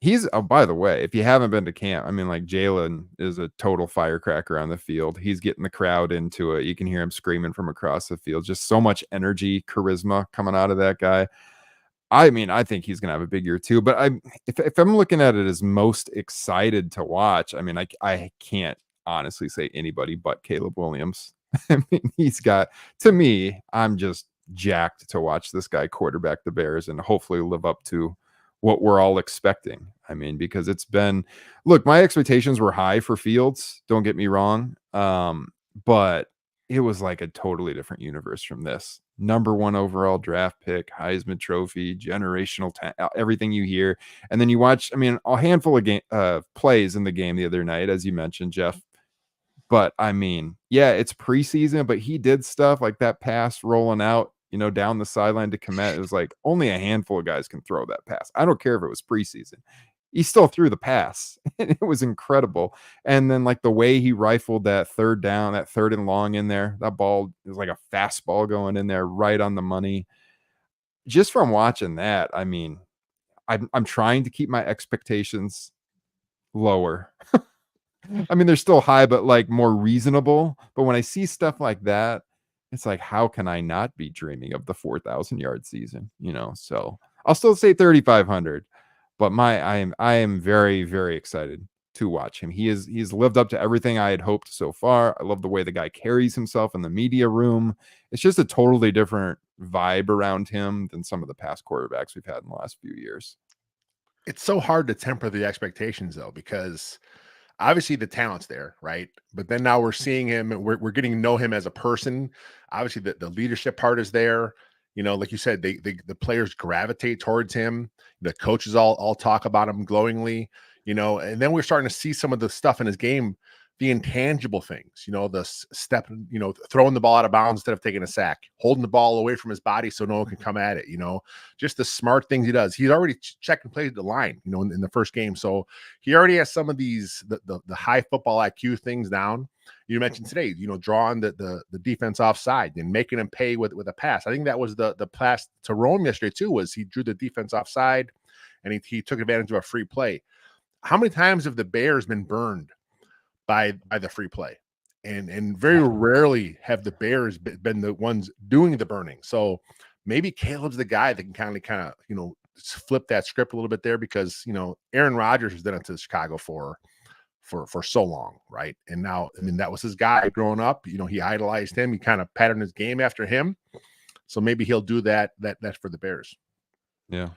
He's oh, by the way, if you haven't been to camp, I mean, like Jalen is a total firecracker on the field. He's getting the crowd into it. You can hear him screaming from across the field. Just so much energy, charisma coming out of that guy. I mean, I think he's gonna have a big year too. But if I'm looking at it as most excited to watch, I mean, I can't honestly say anybody but Caleb Williams. I mean, he's got to me, I'm just jacked to watch this guy quarterback the Bears and hopefully live up to what we're all expecting. I mean, because it's been look, my expectations were high for Fields, don't get me wrong. But it was like a totally different universe from this. Number one overall draft pick, Heisman Trophy, generational everything you hear. And then you watch, I mean, a handful of plays in the game the other night, as you mentioned, Jeff. But I mean, yeah, it's preseason, but he did stuff like that pass rolling out, down the sideline to Komet. It was like only a handful of guys can throw that pass. I don't care if it was preseason. He still threw the pass, and it was incredible. And then, like, the way he rifled that third down, that third and long in there, that ball was like a fastball going in there right on the money. Just from watching that, I mean, I'm trying to keep my expectations lower. I mean, they're still high, but like more reasonable. But when I see stuff like that, it's like, how can I not be dreaming of the 4,000-yard season? So I'll still say 3,500, but I am very, very excited to watch him. He's lived up to everything I had hoped so far. I love the way the guy carries himself in the media room. It's just a totally different vibe around him than some of the past quarterbacks we've had in the last few years. It's so hard to temper the expectations though, because obviously the talent's there, right? But then now we're seeing him, we're getting to know him as a person. Obviously the leadership part is there. Like you said, the players gravitate towards him. The coaches all talk about him glowingly, and then we're starting to see some of the stuff in his game, the intangible things, the step, throwing the ball out of bounds instead of taking a sack, holding the ball away from his body so no one can come at it, just the smart things he does. He's already checked and played the line, in the first game. So he already has some of these, the high football IQ things down. You mentioned today, drawing the defense offside and making him pay with a pass. I think that was the pass to Rome yesterday too, was he drew the defense offside and he took advantage of a free play. How many times have the Bears been burned by the free play? And very rarely have the Bears been the ones doing the burning. So maybe Caleb's the guy that can kind of flip that script a little bit there, because Aaron Rodgers has done it to Chicago for so long, right? And now, I mean, that was his guy growing up. He idolized him. He kind of patterned his game after him. So maybe he'll do that for the Bears. Yeah.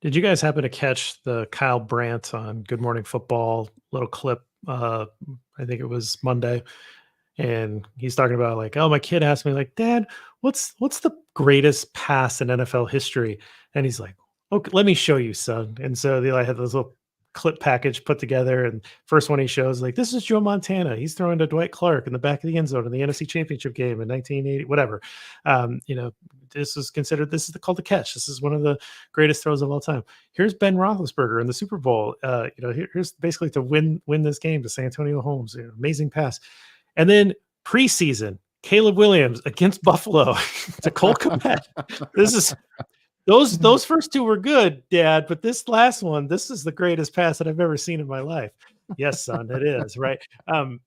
Did you guys happen to catch the Kyle Brandt on Good Morning Football little clip? I think it was Monday, and he's talking about like, oh, my kid asked me like, Dad, what's the greatest pass in NFL history? And he's like, okay, let me show you, son. And so I had this little clip package put together, and first one he shows like, this is Joe Montana. He's throwing to Dwight Clark in the back of the end zone in the NFC Championship game in 1980, whatever. This is called the catch. This is one of the greatest throws of all time. Here's Ben Roethlisberger in the Super Bowl. Here's basically to win this game to San Antonio Holmes. Amazing pass. And then preseason, Caleb Williams against Buffalo to Cole Kmet. This is those first two were good, Dad, but this last one, this is the greatest pass that I've ever seen in my life. Yes, son, it is, right? It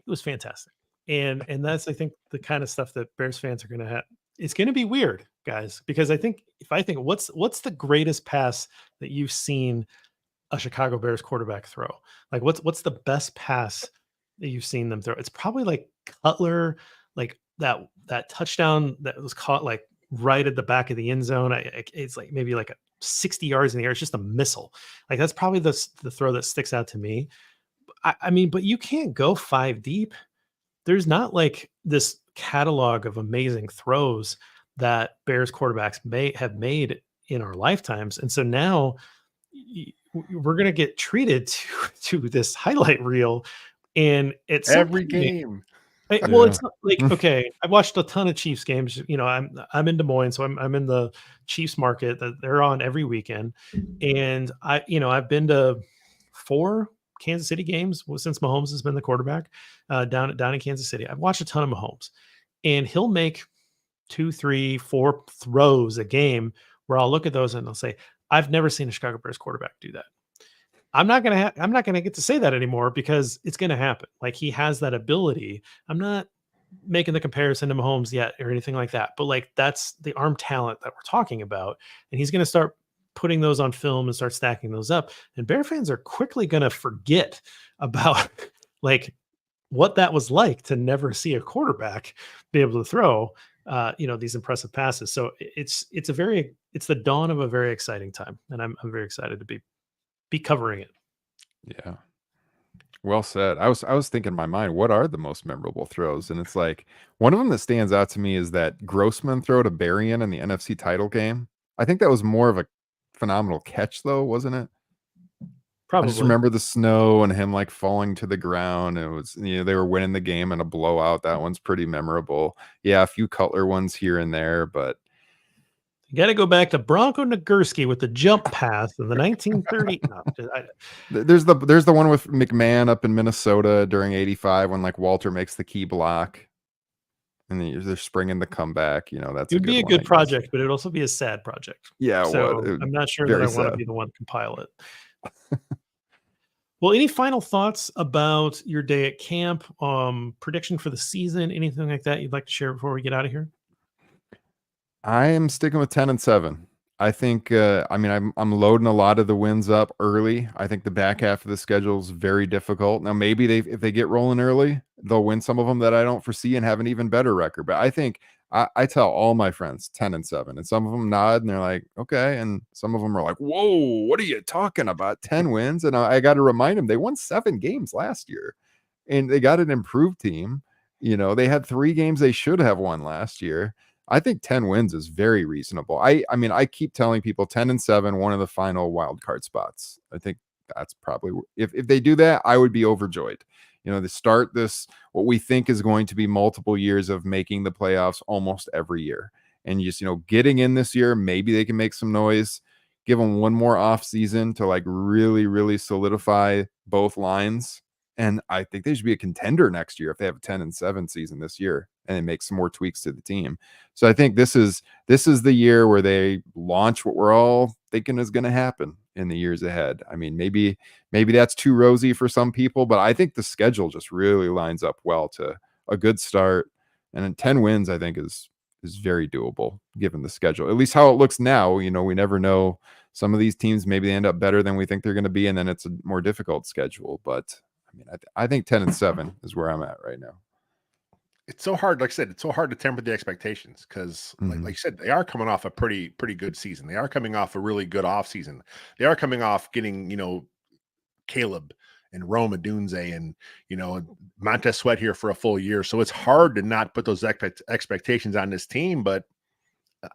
was fantastic. And that's, I think, the kind of stuff that Bears fans are going to have. It's going to be weird, guys, because I think what's the greatest pass that you've seen a Chicago Bears quarterback throw? Like what's the best pass that you've seen them throw? It's probably like Cutler, like that touchdown that was caught like right at the back of the end zone. It's like maybe like 60 yards in the air. It's just a missile. Like that's probably the throw that sticks out to me. I mean, but you can't go 5 deep there's not like this catalog of amazing throws that Bears quarterbacks may have made in our lifetimes. And so now we're going to get treated to this highlight reel. And at some Every point, game. well, Yeah. it's not like, okay, I watched a ton of Chiefs games. I'm in Des Moines, so I'm in the Chiefs market that they're on every weekend. And I've been to 4 Kansas City games since Mahomes has been the quarterback down in Kansas City. I've watched a ton of Mahomes, and he'll make 2, 3, 4 throws a game where I'll look at those and I'll say, I've never seen a Chicago Bears quarterback do that. I'm not gonna get to say that anymore because it's gonna happen. Like, he has that ability. I'm not making the comparison to Mahomes yet or anything like that, but like, that's the arm talent that we're talking about, and he's gonna start putting those on film and start stacking those up. And Bear fans are quickly gonna forget about like what that was like to never see a quarterback be able to throw these impressive passes. So it's the dawn of a very exciting time, and I'm very excited to be covering it. Yeah. Well said. I was thinking in my mind, what are the most memorable throws? And it's like one of them that stands out to me is that Grossman throw to Berrien in the NFC title game. I think that was more of a phenomenal catch, though, wasn't it? I just Probably. remember the snow and him like falling to the ground. It was, they were winning the game in a blowout. That one's pretty memorable. Yeah, a few Cutler ones here and there, but You got to go back to Bronco Nagurski with the jump pass in the 1930. No, there's the one with McMahon up in Minnesota during '85 when like Walter makes the key block and they're springing the comeback. That's it a would good be a one, I good guess. project, but it would also be a sad project. Yeah, what? So I'm not sure that I Very want to sad. be the one to compile it. Well, any final thoughts about your day at camp? Prediction for the season? Anything like that you'd like to share before we get out of here? I am sticking with 10-7. I think I mean I'm loading a lot of the wins up early. I think the back half of the schedule is very difficult. Now maybe if they get rolling early, they'll win some of them that I don't foresee and have an even better record. But I think I tell all my friends 10-7, and some of them nod and they're like, okay, and some of them are like, whoa, what are you talking about? 10 wins, and I got to remind them they won 7 games last year, and they got an improved team. They had 3 games they should have won last year. I think 10 wins is very reasonable. I mean, I keep telling people 10-7, one of the final wild card spots. I think that's probably if they do that, I would be overjoyed. To start this, what we think is going to be multiple years of making the playoffs almost every year. And just, getting in this year, maybe they can make some noise, give them one more off season to like really, really solidify both lines. And I think they should be a contender next year if they have a 10-7 season this year and they make some more tweaks to the team. So I think this is the year where they launch what we're all thinking is going to happen in the years ahead. I mean, maybe that's too rosy for some people, but I think the schedule just really lines up well to a good start. And then 10 wins, I think, is very doable given the schedule. At least how it looks now. We never know. Some of these teams maybe they end up better than we think they're going to be, and then it's a more difficult schedule. But I mean, I think 10-7 is where I'm at right now. It's so hard. Like I said, it's so hard to temper the expectations because, like you said, they are coming off a pretty good season. They are coming off a really good off season. They are coming off getting Caleb and Rome Odunze and Montez Sweat here for a full year. So it's hard to not put those expectations on this team. But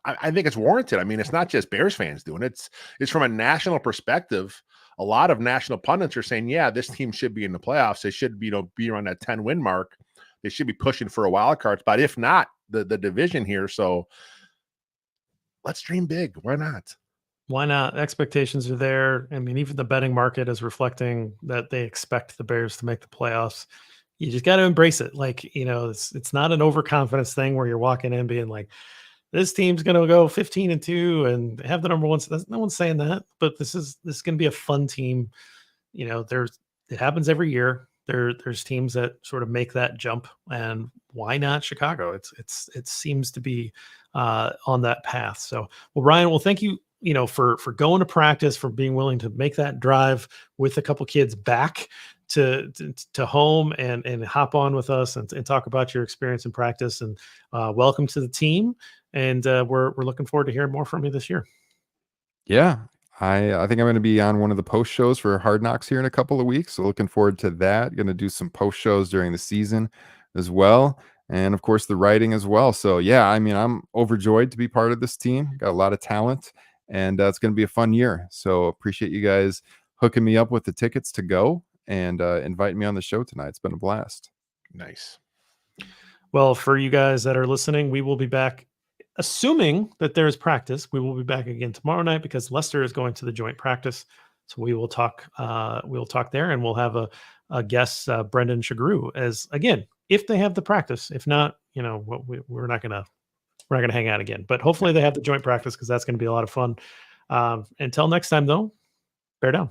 I think it's warranted. I mean, it's not just Bears fans doing it. It's from a national perspective. A lot of national pundits are saying, yeah, this team should be in the playoffs. They should be around that 10-win mark. They should be pushing for a wild card spot, if not the division here. So let's dream big. Why not? Why not? Expectations are there. I mean, even the betting market is reflecting that they expect the Bears to make the playoffs. You just got to embrace it. Like, it's not an overconfidence thing where you're walking in being like, this team's going to go 15-2 and have the number one. No one's saying that, but this is going to be a fun team. It happens every year. There's teams that sort of make that jump, and why not Chicago? It seems to be on that path. So, well, Ryan, well, thank you, for going to practice, for being willing to make that drive with a couple kids back to home and hop on with us and talk about your experience in practice. And welcome to the team. And we're looking forward to hearing more from you this year. Yeah. I think I'm going to be on one of the post shows for Hard Knocks here in a couple of weeks. So looking forward to that. Going to do some post shows during the season. as well. And of course, the writing as well. So, yeah, I mean, I'm overjoyed to be part of this team. Got a lot of talent, and it's going to be a fun year. So, appreciate you guys hooking me up with the tickets to go and inviting me on the show tonight. It's been a blast. Nice. Well, for you guys that are listening, we will be back. Assuming that there's practice, we will be back again tomorrow night because Lester is going to the joint practice. So we will talk. We'll talk there, and we'll have a guest, Brendan Shagru, as again if they have the practice. If not, we're not gonna hang out again. But hopefully they have the joint practice because that's going to be a lot of fun. Until next time, though, bear down.